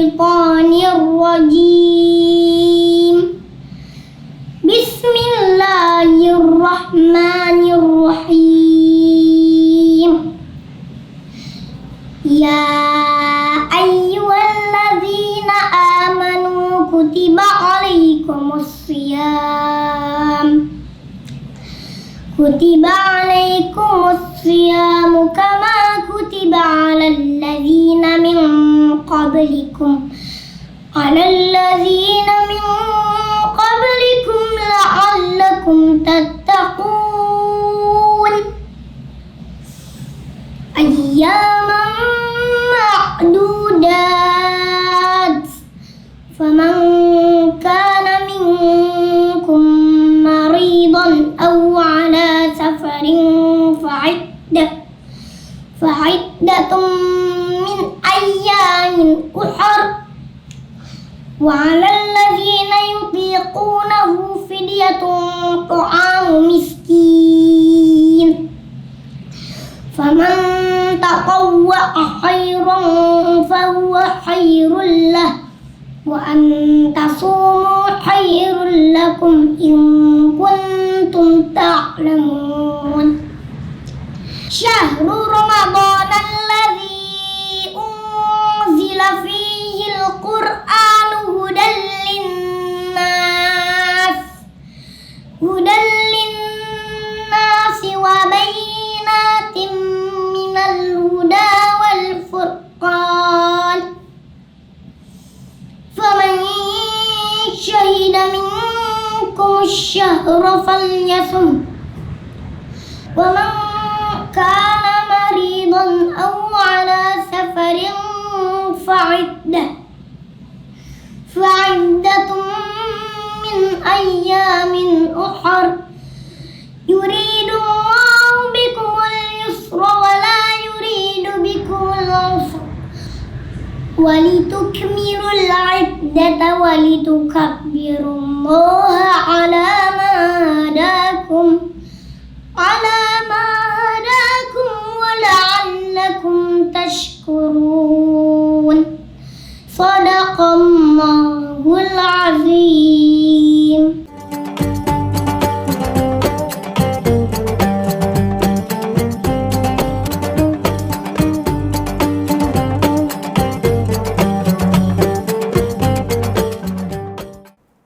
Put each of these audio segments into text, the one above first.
الشيطان الرجيم بسم الله الرحمن الرحيم يا أيها الذين آمنوا كتب عليكم الصيام كما كتب على الذين من قبلكم لعلكم تتقون أياما معدودات فمن كان منكم مريضا أو على سفر فعدة من أيام أخر وعلى الذين يطيقونه فدية طعام مسكين فمن تطوع خيرا فهو خير له وأن تصوموا خير لكم إن كنتم تعلمون شهر رمضان الذي أنزل فيه القرآن هدى للناس وبينات من الهدى والفرقان فمن شهد منكم الشهر فليصم ومن كان مريضا أو على سفر فعدة من أيام أخر يريد الله بكم اليسر ولا يريد بكم العسر ولتكملوا العدة ولتكبروا الله على ما هداكم ولعلكم تشكرون صدق الله العظيم.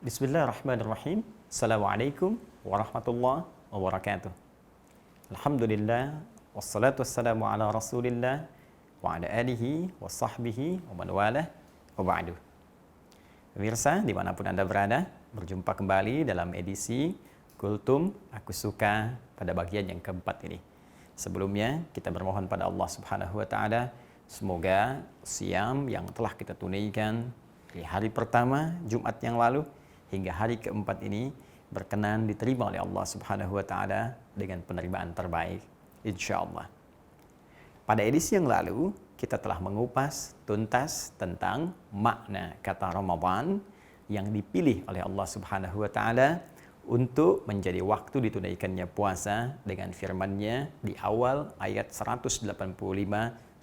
Bismillahirrahmanirrahim. Assalamualaikum warahmatullahi wabarakatuh. Alhamdulillah wassalatu wassalamu ala Rasulillah wa ala alihi wa sahbihi wa man walah wa ba'du. Pemirsa dimanapun Anda berada, berjumpa kembali dalam edisi Kultum Aku Suka pada bagian yang keempat ini. Sebelumnya kita bermohon pada Allah Subhanahu wa taala semoga siam yang telah kita tunaikan di hari pertama Jumat yang lalu hingga hari keempat ini berkenan diterima oleh Allah Subhanahu wa taala dengan penerimaan terbaik insyaallah. Pada edisi yang lalu kita telah mengupas tuntas tentang makna kata Ramadan yang dipilih oleh Allah Subhanahu wa taala untuk menjadi waktu ditunaikannya puasa dengan firman-Nya di awal ayat 185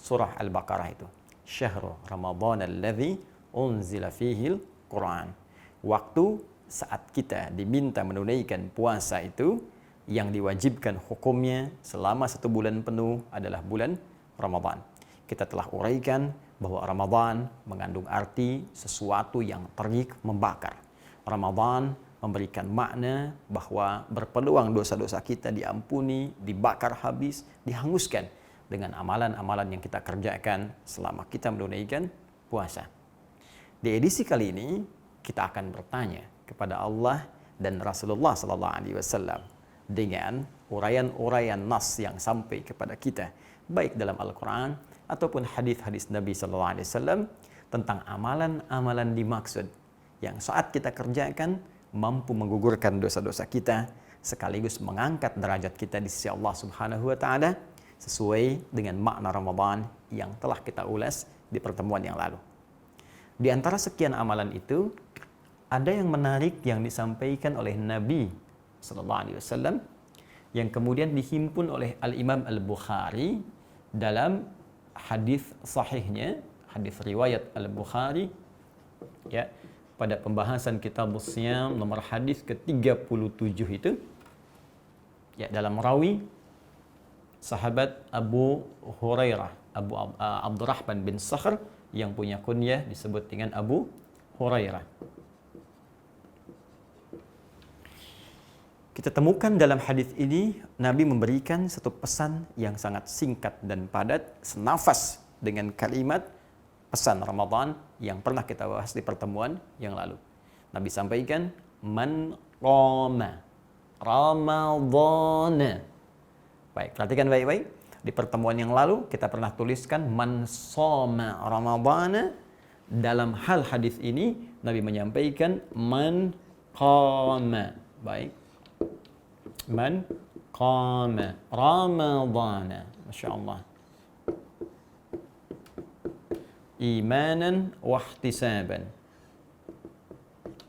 surah Al-Baqarah itu. Syahrul Ramadan alladzi unzila fihil Quran. Waktu saat kita diminta menunaikan puasa itu yang diwajibkan hukumnya selama 1 bulan penuh adalah bulan Ramadan. Kita telah uraikan bahwa Ramadan mengandung arti sesuatu yang terik membakar. Ramadan memberikan makna bahwa berpeluang dosa-dosa kita diampuni, dibakar habis, dihanguskan dengan amalan-amalan yang kita kerjakan selama kita menunaikan puasa. Di edisi kali ini kita akan bertanya kepada Allah dan Rasulullah SAW dengan uraian-uraian nas yang sampai kepada kita baik dalam Al-Quran ataupun hadis-hadis Nabi SAW tentang amalan-amalan dimaksud yang saat kita kerjakan mampu menggugurkan dosa-dosa kita sekaligus mengangkat derajat kita di sisi Allah Subhanahu wa taala sesuai dengan makna Ramadan yang telah kita ulas di pertemuan yang lalu. Di antara sekian amalan itu ada yang menarik yang disampaikan oleh Nabi SAW yang kemudian dihimpun oleh Al-Imam Al-Bukhari dalam hadis sahihnya, hadis riwayat Al-Bukhari Ya, pada pembahasan kitab Shiyam nomor hadis ke-37 itu, ya, dalam rawi sahabat Abu Hurairah, Abdurrahman bin Sakhr yang punya kunyah disebut dengan Abu Hurairah. Kita temukan dalam hadis ini Nabi memberikan satu pesan yang sangat singkat dan padat, senafas dengan kalimat pesan Ramadan yang pernah kita bahas di pertemuan yang lalu. Nabi sampaikan, man qama Ramadhana. Baik, perhatikan baik-baik. Di pertemuan yang lalu kita pernah tuliskan man shoma Ramadhana. Dalam hal hadis ini Nabi menyampaikan man qama. Baik. Man qama Ramadhana. Masya Allah. Imanan wa ihtisaban.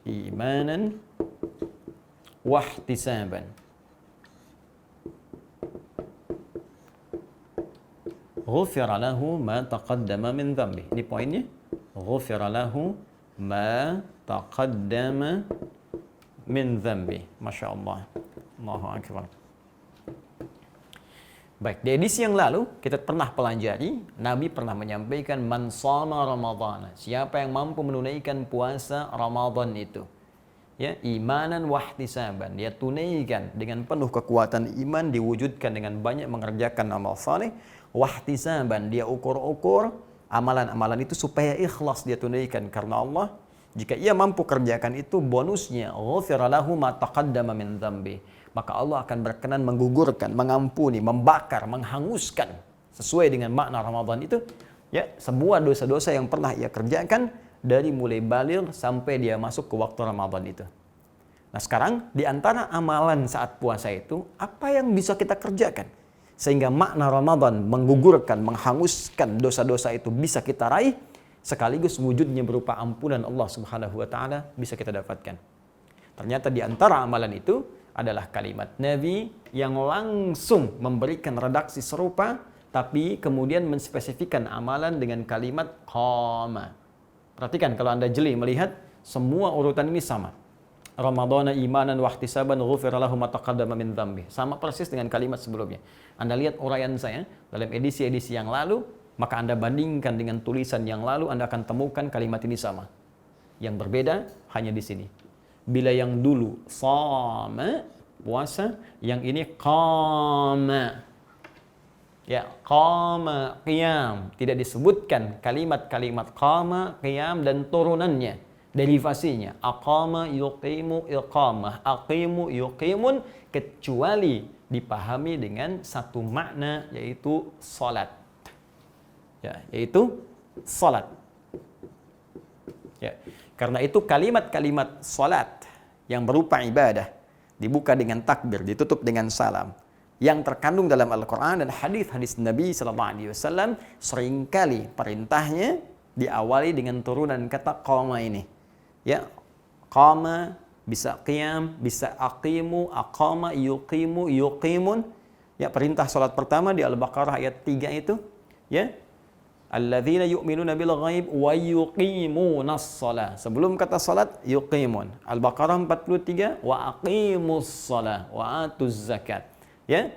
Imanan wa ihtisaban. Ghufira lahu ma taqaddama min dhanbi. Ini poinnya. Ghufira lahu ma taqaddama min dhanbi. Masya Allah. Allahu Akbar. Baik, di edisi yang lalu kita pernah pelajari, Nabi pernah menyampaikan man shoma Ramadhana. Siapa yang mampu menunaikan puasa Ramadan itu, ya, imanan wa ihtisaban, dia tunaikan dengan penuh kekuatan iman, diwujudkan dengan banyak mengerjakan amal saleh, wa ihtisaban, dia ukur-ukur amalan-amalan itu supaya ikhlas dia tunaikan karena Allah. Jika ia mampu kerjakan itu, bonusnya ghufira lahu ma taqaddama min dhanbi. Maka Allah akan berkenan menggugurkan, mengampuni, membakar, menghanguskan sesuai dengan makna Ramadan itu, ya, semua dosa-dosa yang pernah ia kerjakan dari mulai baligh sampai dia masuk ke waktu Ramadan itu. Nah, sekarang di antara amalan saat puasa itu, apa yang bisa kita kerjakan sehingga makna Ramadan menggugurkan, menghanguskan dosa-dosa itu bisa kita raih, sekaligus wujudnya berupa ampunan Allah Subhanahu wa taala bisa kita dapatkan. Ternyata di antara amalan itu adalah kalimat Nabi yang langsung memberikan redaksi serupa, tapi kemudian menspesifikkan amalan dengan kalimat qama. Perhatikan kalau Anda jeli melihat semua urutan ini sama. Ramadhana imanan wa ihtisaban ghufira lahu ma taqaddama min dhanbi. Sama persis dengan kalimat sebelumnya. Anda lihat uraian saya dalam edisi-edisi yang lalu, maka Anda bandingkan dengan tulisan yang lalu, Anda akan temukan kalimat ini sama. Yang berbeda hanya di sini. Bila yang dulu shoma, puasa, yang ini qama. Ya, qama, qiyam. Tidak disebutkan kalimat-kalimat qama, qiyam dan turunannya, derivasinya. Aqama, yuqimu, iqamah. Aqimu, yuqimun, kecuali dipahami dengan satu makna, yaitu salat. Ya, yaitu salat. Ya, karena itu kalimat-kalimat salat yang berupa ibadah dibuka dengan takbir, ditutup dengan salam, yang terkandung dalam Al-Quran dan hadis-hadis Nabi SAW, seringkali perintahnya diawali dengan turunan kata qama ini. Ya, qama bisa qiyam, bisa aqimu, aqama, yuqimu, yuqimun. Ya, perintah salat pertama di Al-Baqarah ayat 3 itu, ya, alladzina yu'minuna bil ghaib wa yuqimunas shalah. Sebelum kata salat yuqimun. Al-Baqarah 43 wa aqimus shalah wa atuz zakat. Ya.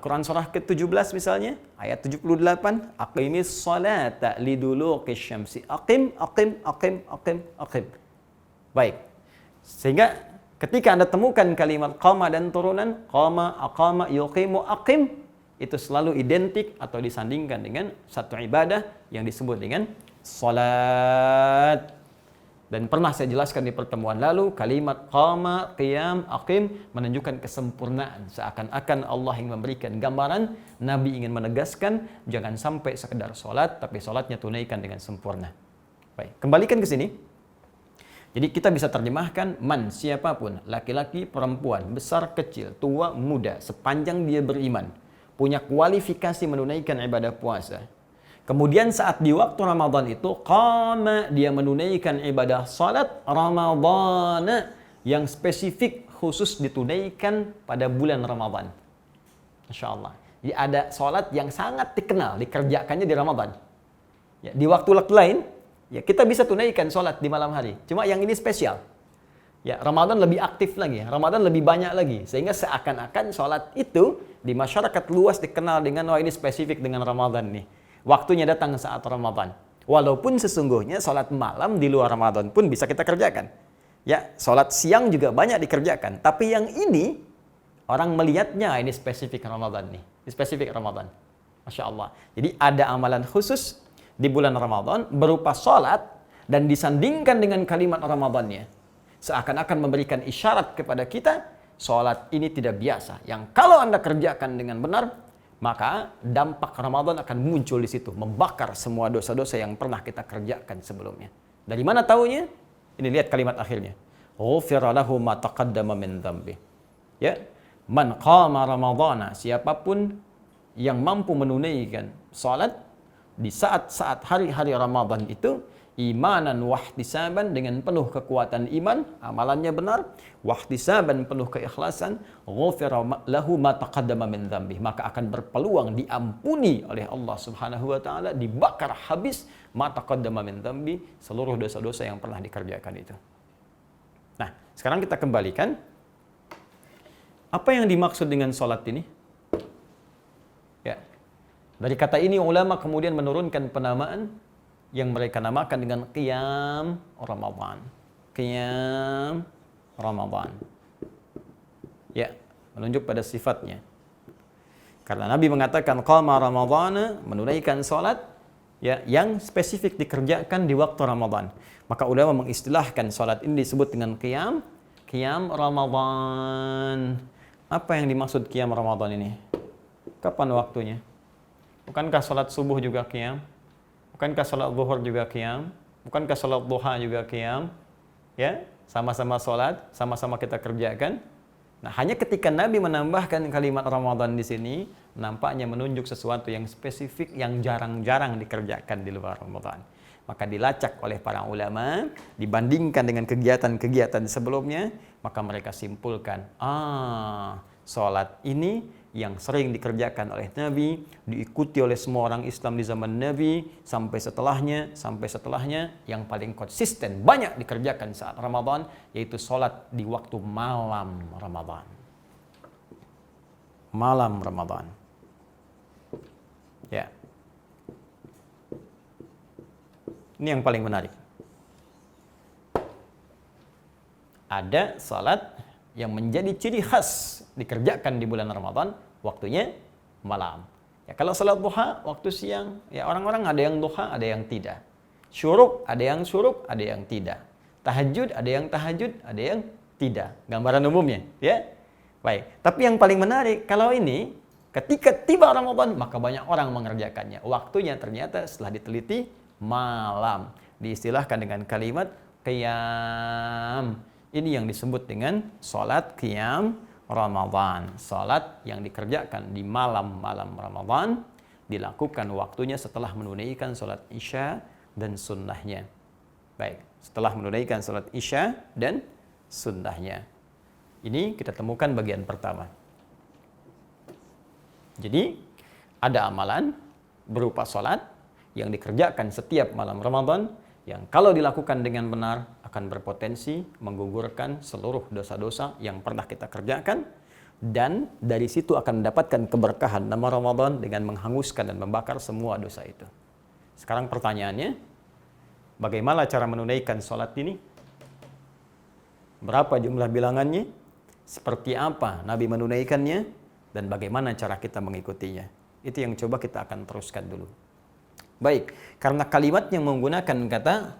Quran surah ke-17 misalnya ayat 78 aqimis shalata liduluqis syamsi. Aqim. Baik. Sehingga ketika Anda temukan kalimat qama dan turunan qama, aqama, yuqimu, aqim, itu selalu identik atau disandingkan dengan satu ibadah yang disebut dengan salat. Dan pernah saya jelaskan di pertemuan lalu, kalimat qama, qiyam, aqim menunjukkan kesempurnaan. Seakan-akan Allah yang memberikan gambaran, Nabi ingin menegaskan jangan sampai sekedar salat, tapi salatnya tunaikan dengan sempurna. Baik, kembalikan ke sini. Jadi kita bisa terjemahkan man, siapapun, laki-laki, perempuan, besar, kecil, tua, muda, sepanjang dia beriman, punya kualifikasi menunaikan ibadah puasa. Kemudian saat di waktu Ramadan itu, qama, dia menunaikan ibadah salat Ramadan yang spesifik khusus ditunaikan pada bulan Ramadan. Masya Allah. Jadi ada salat yang sangat dikenal, dikerjakannya di Ramadan. Ya, di waktu lain, Ya, kita bisa tunaikan sholat di malam hari. Cuma yang ini spesial. Ya, Ramadan lebih aktif lagi, Ramadan lebih banyak lagi. Sehingga seakan-akan sholat itu di masyarakat luas dikenal dengan, ini spesifik dengan Ramadan nih. Waktunya datang saat Ramadan. Walaupun sesungguhnya sholat malam di luar Ramadan pun bisa kita kerjakan. Ya, sholat siang juga banyak dikerjakan. Tapi yang ini, orang melihatnya ini spesifik Ramadan nih. Ini spesifik Ramadan. Masya Allah. Jadi ada amalan khusus di bulan Ramadan berupa sholat dan disandingkan dengan kalimat Ramadannya. Seakan-akan memberikan isyarat kepada kita, sholat ini tidak biasa. Yang kalau Anda kerjakan dengan benar, maka dampak Ramadan akan muncul di situ. Membakar semua dosa-dosa yang pernah kita kerjakan sebelumnya. Dari mana taunya? Ini lihat kalimat akhirnya. Ghufira lahu ma taqaddama min dzambi. Ya, man qama ramadhana, siapapun yang mampu menunaikan salat di saat-saat hari-hari Ramadan itu, imanan wahtisaban, dengan penuh kekuatan iman, amalannya benar, wahtisaban, penuh keikhlasan, ghufira lahu ma taqaddama min dzambi, maka akan berpeluang diampuni oleh Allah Subhanahu wa taala, dibakar habis ma taqaddama min dzambi, seluruh dosa-dosa yang pernah dikerjakan itu. Nah, sekarang kita kembalikan apa yang dimaksud dengan salat ini? Ya. Dari kata ini ulama kemudian menurunkan penamaan yang mereka namakan dengan qiyam Ramadan. Qiyam Ramadan. Ya, menunjuk pada sifatnya. Karena Nabi mengatakan qama Ramadhana, menunaikan salat ya yang spesifik dikerjakan di waktu Ramadan. Maka ulama mengistilahkan salat ini disebut dengan qiyam Ramadan. Apa yang dimaksud qiyam Ramadan ini? Kapan waktunya? Bukankah salat subuh juga qiyam? Bukankah salat zuhur juga qiyam? Bukankah salat duha juga qiyam? Ya, sama-sama salat, sama-sama kita kerjakan. Nah, hanya ketika Nabi menambahkan kalimat Ramadan di sini, nampaknya menunjuk sesuatu yang spesifik yang jarang-jarang dikerjakan di luar Ramadan. Maka dilacak oleh para ulama, dibandingkan dengan kegiatan-kegiatan sebelumnya, maka mereka simpulkan, salat ini yang sering dikerjakan oleh Nabi, diikuti oleh semua orang Islam di zaman Nabi, sampai setelahnya, yang paling konsisten, banyak dikerjakan saat Ramadan, yaitu sholat di waktu malam Ramadan. Malam Ramadan. Ya. Ini yang paling menarik. Ada sholat yang menjadi ciri khas dikerjakan di bulan Ramadan, waktunya malam. Ya, kalau salat duha waktu siang, ya orang-orang ada yang duha, ada yang tidak. Syuruk, ada yang syuruk, ada yang tidak. Tahajud, ada yang tahajud, ada yang tidak. Gambaran umumnya, ya. Baik, tapi yang paling menarik kalau ini ketika tiba Ramadan, maka banyak orang mengerjakannya. Waktunya ternyata setelah diteliti malam. Diistilahkan dengan kalimat qiyam. Ini yang disebut dengan salat qiyam Ramadan. Salat yang dikerjakan di malam-malam Ramadan, dilakukan waktunya setelah menunaikan salat Isya dan sunnahnya. Baik, setelah menunaikan salat Isya dan sunnahnya. Ini kita temukan bagian pertama. Jadi, ada amalan berupa salat yang dikerjakan setiap malam Ramadan, yang kalau dilakukan dengan benar akan berpotensi menggugurkan seluruh dosa-dosa yang pernah kita kerjakan, dan dari situ akan mendapatkan keberkahan nama Ramadan dengan menghanguskan dan membakar semua dosa itu. Sekarang pertanyaannya, bagaimana cara menunaikan sholat ini? Berapa jumlah bilangannya? Seperti apa Nabi menunaikannya? Dan bagaimana cara kita mengikutinya? Itu yang coba kita akan teruskan dulu. Baik, karena kalimat yang menggunakan kata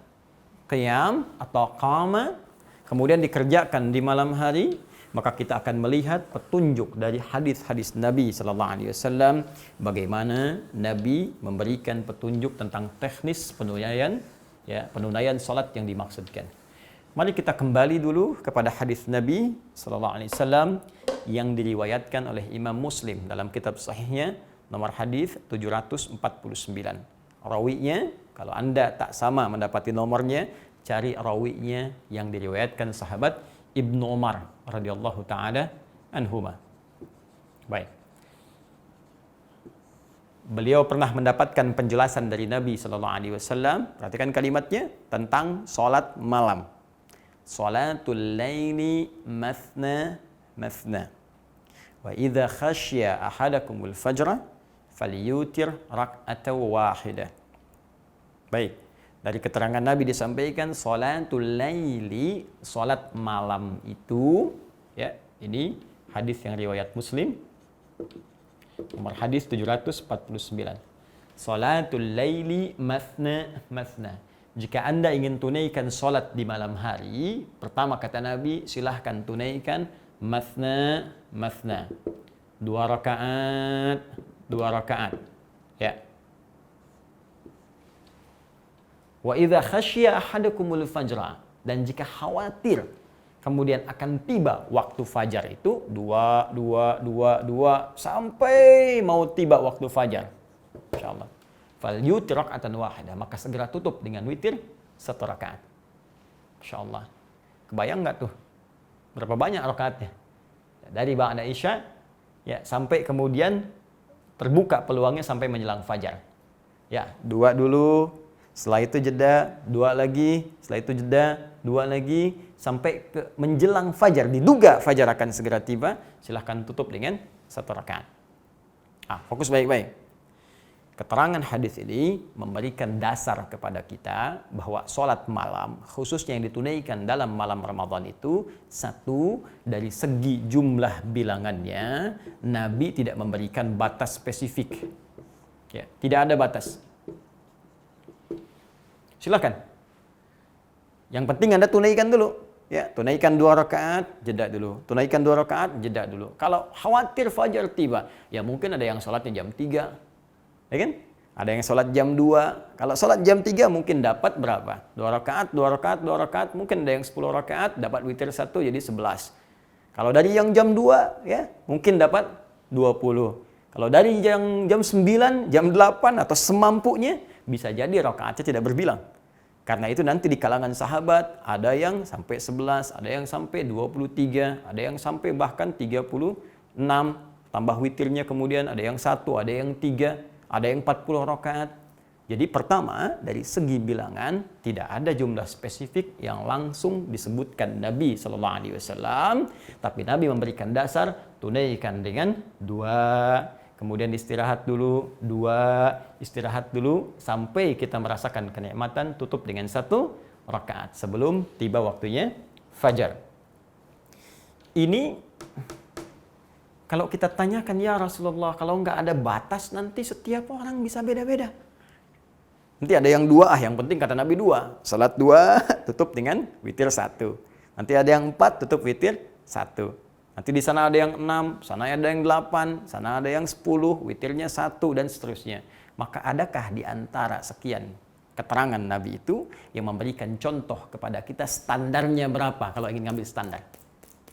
qiyam atau qama kemudian dikerjakan di malam hari, maka kita akan melihat petunjuk dari hadis-hadis Nabi sallallahu alaihi wasallam bagaimana Nabi memberikan petunjuk tentang teknis penunaian salat yang dimaksudkan. Mari kita kembali dulu kepada hadis Nabi sallallahu alaihi wasallam yang diriwayatkan oleh Imam Muslim dalam kitab sahihnya nomor hadis 749. Rawinya, kalau Anda tak sama mendapati nomornya, cari rawinya yang diriwayatkan sahabat Ibnu Umar radhiyallahu taala anhuma. Baik. beliau pernah mendapatkan penjelasan dari Nabi sallallahu alaihi wasallam. Perhatikan kalimatnya tentang salat malam. Salatul laili mathna mathna. Wa idza khasya ahadakumul fajra falyutir rak'atan wahidah. Baik, dari keterangan Nabi disampaikan salatul laili, salat malam itu, ya, ini hadis yang riwayat Muslim. Nomor hadis 749. Salatul laili mathna mathna. Jika Anda ingin tunaikan salat di malam hari, pertama kata Nabi, silahkan tunaikan mathna mathna. 2 rakaat, 2 rakaat. Ya. Wa idza khasyiya ahadakumul fajra, dan jika khawatir kemudian akan tiba waktu fajar itu 2 sampai mau tiba waktu fajar. Insyaallah. Fal yutir rak'atan wahidah, maka segera tutup dengan witir 1 rakaat. Insyaallah. Kebayang enggak tuh? Berapa banyak rakaatnya? Dari ba'da Isya ya sampai kemudian terbuka peluangnya sampai menjelang fajar. Ya, 2 dulu, setelah itu jeda, 2 lagi, setelah itu jeda, 2 lagi, sampai ke menjelang fajar, diduga fajar akan segera tiba, silahkan tutup dengan 1 rakaat. Fokus baik-baik. Keterangan hadis ini memberikan dasar kepada kita bahwa sholat malam, khususnya yang ditunaikan dalam malam Ramadan itu, satu, dari segi jumlah bilangannya, Nabi tidak memberikan batas spesifik. Ya, tidak ada batas. Silakan. Yang penting Anda tunaikan dulu. Ya, tunaikan 2 rakaat, jeda dulu. Tunaikan 2 rakaat, jeda dulu. Kalau khawatir fajar tiba, ya mungkin ada yang sholatnya jam 3. Ya kan? Ada yang sholat jam 2. Kalau sholat jam 3 mungkin dapat berapa? 2 rakaat, 2 rakaat, 2 rakaat. Mungkin ada yang 10 rakaat, dapat witir 1 jadi 11. Kalau dari yang jam 2, ya mungkin dapat 20. Kalau dari yang jam 9, jam 8 atau semampunya, bisa jadi rakaatnya tidak berbilang. Karena itu nanti di kalangan sahabat, ada yang sampai 11, ada yang sampai 23, ada yang sampai bahkan 36, tambah witirnya kemudian ada yang 1, ada yang 3, ada yang 40 rakaat. Jadi pertama, dari segi bilangan tidak ada jumlah spesifik yang langsung disebutkan Nabi sallallahu alaihi wasallam, tapi Nabi memberikan dasar tunaikan dengan 2, kemudian istirahat dulu, 2, istirahat dulu sampai kita merasakan kenikmatan, tutup dengan 1 rakaat sebelum tiba waktunya fajar. Ini kalau kita tanyakan, ya Rasulullah, kalau nggak ada batas nanti setiap orang bisa beda-beda. Nanti ada yang 2, yang penting kata Nabi 2. Salat 2, tutup dengan witir 1. Nanti ada yang 4, tutup witir 1. Nanti di sana ada yang 6, sana ada yang 8, sana ada yang 10, witirnya 1, dan seterusnya. Maka adakah di antara sekian keterangan Nabi itu yang memberikan contoh kepada kita standarnya berapa kalau ingin ngambil standar?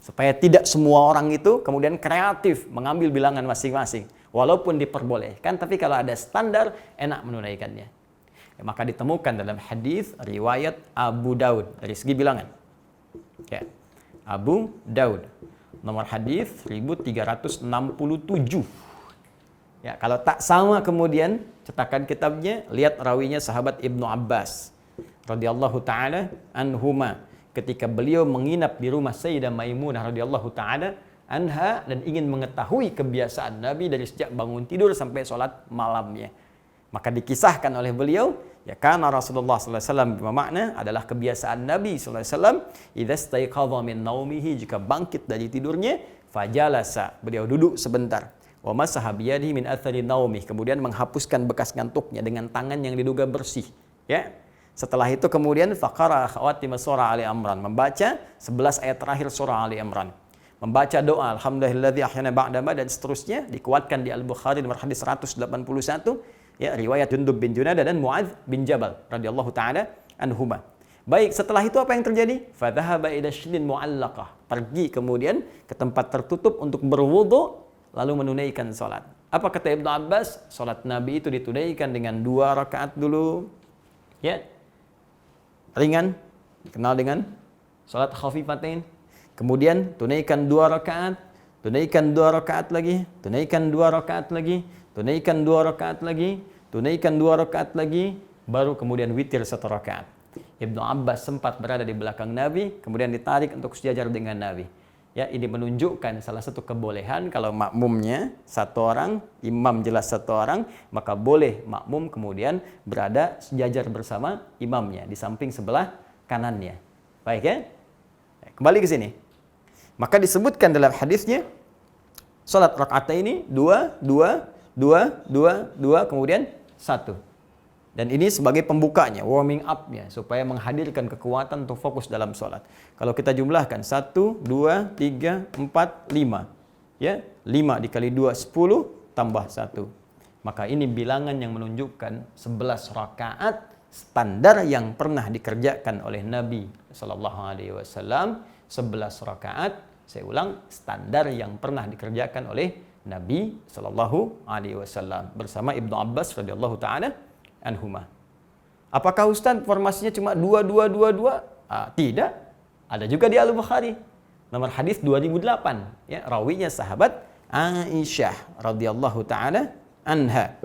Supaya tidak semua orang itu kemudian kreatif mengambil bilangan masing-masing. Walaupun diperbolehkan, tapi kalau ada standar, enak menunaikannya. Ya, maka ditemukan dalam hadis riwayat Abu Daud dari segi bilangan. Ya, Abu Daud. Nomor hadis 1367. Ya, kalau tak sama kemudian cetakan kitabnya, lihat rawinya sahabat Ibnu Abbas radhiyallahu taala anhuma. Ketika beliau menginap di rumah Sayyidah Maimunah radhiyallahu taala anha dan ingin mengetahui kebiasaan Nabi dari sejak bangun tidur sampai sholat malamnya. Maka dikisahkan oleh beliau, ya karena Rasulullah sallallahu alaihi wasallam bermakna adalah kebiasaan Nabi sallallahu alaihi wasallam, idza staiqadha min naumihi, jika bangkit dari tidurnya, fajalasa, beliau duduk sebentar. Wa masaha biyadihi min athari naumih, kemudian menghapuskan bekas ngantuknya dengan tangan yang diduga bersih, ya. Setelah itu kemudian faqara khawatim surah Ali Imran, membaca 11 ayat terakhir surah Ali Imran. Membaca doa alhamdulillahilladzi ahyana ba'da ma, dan seterusnya, dikuatkan di Al-Bukhari nomor hadis 181, ya, riwayat Jundub bin Junadah dan Muadz bin Jabal radhiyallahu taala anhuma. Baik, setelah itu apa yang terjadi? Fadhahaba ila shidin mu'allaqah, pergi kemudian ke tempat tertutup untuk berwudu lalu menunaikan salat. Apa kata Ibnu Abbas? Salat Nabi itu ditunaikan dengan 2 rakaat dulu. Ya. Ringan, kenal dengan salat khafifatain. Kemudian tunaikan 2 rakaat, tunaikan 2 rakaat lagi, tunaikan 2 rakaat lagi, tunaikan 2 rakaat lagi, tunaikan 2 rakaat lagi, baru kemudian witir 1 rakaat. Ibnu Abbas sempat berada di belakang Nabi, kemudian ditarik untuk sejajar dengan Nabi. Ya, ini menunjukkan salah satu kebolehan kalau makmumnya 1 orang, imam jelas 1 orang, maka boleh makmum kemudian berada sejajar bersama imamnya di samping sebelah kanannya. Baik ya? Kembali ke sini. Maka disebutkan dalam hadisnya salat rakaataini 2 kemudian 1. Dan ini sebagai pembukanya, warming up-nya, supaya menghadirkan kekuatan untuk fokus dalam sholat. Kalau kita jumlahkan 1, 2, 3, 4, 5. Ya, 5 dikali 2, 10, tambah 1. Maka ini bilangan yang menunjukkan 11 rakaat standar yang pernah dikerjakan oleh Nabi SAW. 11 rakaat, saya ulang, standar yang pernah dikerjakan oleh Nabi SAW bersama Ibnu Abbas radhiyallahu ta'ala anhuma. Apakah Ustaz formasinya cuma 2? Tidak. Ada juga di Al-Bukhari. Nomor hadis 2008, ya, rawinya sahabat Aisyah radhiyallahu taala anha.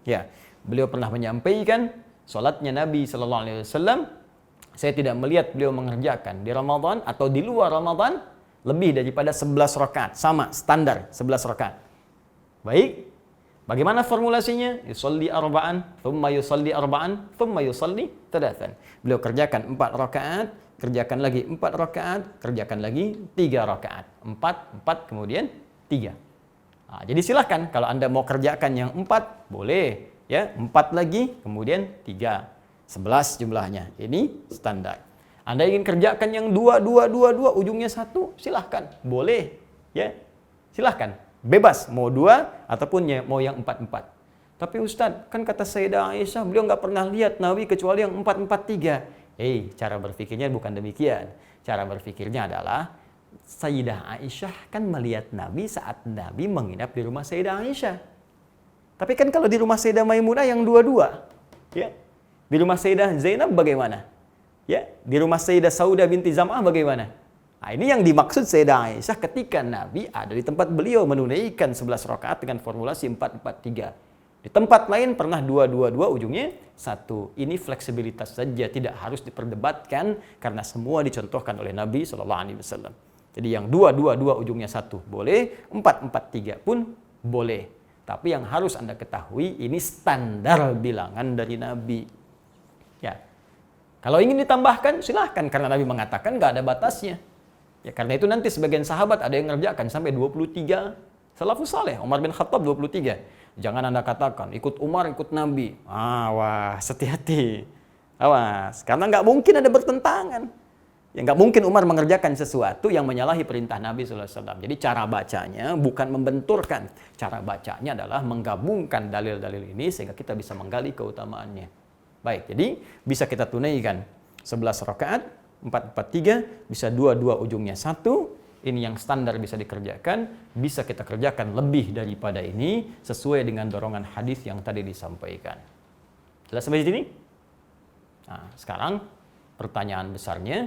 Ya, beliau pernah menyampaikan salatnya Nabi sallallahu alaihi wasallam, saya tidak melihat beliau mengerjakan di Ramadan atau di luar Ramadan lebih daripada 11 rakaat, sama standar 11 rakaat. Baik. Bagaimana formulasinya? Yusalli arba'an, thumma yusalli arba'an, thumma yusalli thalathan. Beliau kerjakan 4 rakaat, kerjakan lagi 4 rakaat, kerjakan lagi 3 rakaat. 4, kemudian 3. Nah, jadi silahkan kalau Anda mau kerjakan yang 4, boleh. Ya, 4 lagi, kemudian 3. 11 jumlahnya. Ini standar. Anda ingin kerjakan yang 2, ujungnya 1, silahkan. Boleh. Ya, silahkan. Bebas, mau 2 ataupun mau yang 4. Tapi Ustadz, kan kata Sayyidah Aisyah, beliau nggak pernah lihat Nabi kecuali yang 4-4-3. Cara berpikirnya bukan demikian. Cara berpikirnya adalah, Sayyidah Aisyah kan melihat Nabi saat Nabi menginap di rumah Sayyidah Aisyah. Tapi kan kalau di rumah Sayyidah Maimunah yang 2, ya. Di rumah Sayyidah Zainab bagaimana? Ya, di rumah Sayyidah Saudah binti Zam'ah bagaimana? Nah, ini yang dimaksud Sayyidah Aisyah ketika Nabi ada di tempat beliau menunaikan 11 rakaat dengan formulasi 4-4-3. Di tempat lain pernah 2, ujungnya 1. Ini fleksibilitas saja, tidak harus diperdebatkan karena semua dicontohkan oleh Nabi SAW. Jadi yang 2, ujungnya 1 boleh, 4-4-3 pun boleh. Tapi yang harus Anda ketahui ini standar bilangan dari Nabi. Ya. Kalau ingin ditambahkan silahkan karena Nabi mengatakan nggak ada batasnya. Ya, karena itu nanti sebagian sahabat ada yang ngerjakan sampai 23. Salafus saleh, Umar bin Khattab 23. Jangan Anda katakan, ikut Umar, ikut Nabi. Awas, hati-hati. Awas, karena nggak mungkin ada bertentangan. Ya, nggak mungkin Umar mengerjakan sesuatu yang menyalahi perintah Nabi SAW. Jadi cara bacanya bukan membenturkan. Cara bacanya adalah menggabungkan dalil-dalil ini sehingga kita bisa menggali keutamaannya. Baik, jadi bisa kita tunaikan 11 rakaat. 4-4-3, bisa 2 ujungnya 1, ini yang standar bisa dikerjakan, bisa kita kerjakan lebih daripada ini, sesuai dengan dorongan hadis yang tadi disampaikan. Jelas sampai sini? Nah, sekarang pertanyaan besarnya,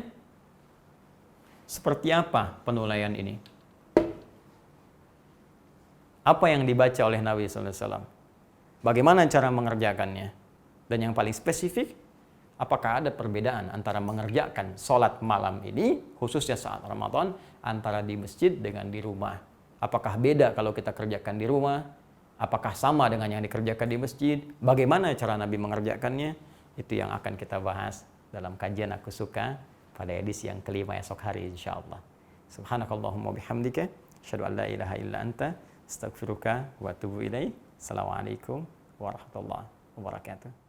seperti apa penulaian ini? Apa yang dibaca oleh Nabi SAW? Bagaimana cara mengerjakannya? Dan yang paling spesifik, apakah ada perbedaan antara mengerjakan sholat malam ini, khususnya saat Ramadan, antara di masjid dengan di rumah? Apakah beda kalau kita kerjakan di rumah? Apakah sama dengan yang dikerjakan di masjid? Bagaimana cara Nabi mengerjakannya? Itu yang akan kita bahas dalam kajian Aku Suka pada edisi yang kelima esok hari insyaallah. Subhanakallahumma bihamdika, asyhadu an la ilaha illa anta, astaghfiruka wa atubu ilaik. Assalamualaikum warahmatullahi wabarakatuh.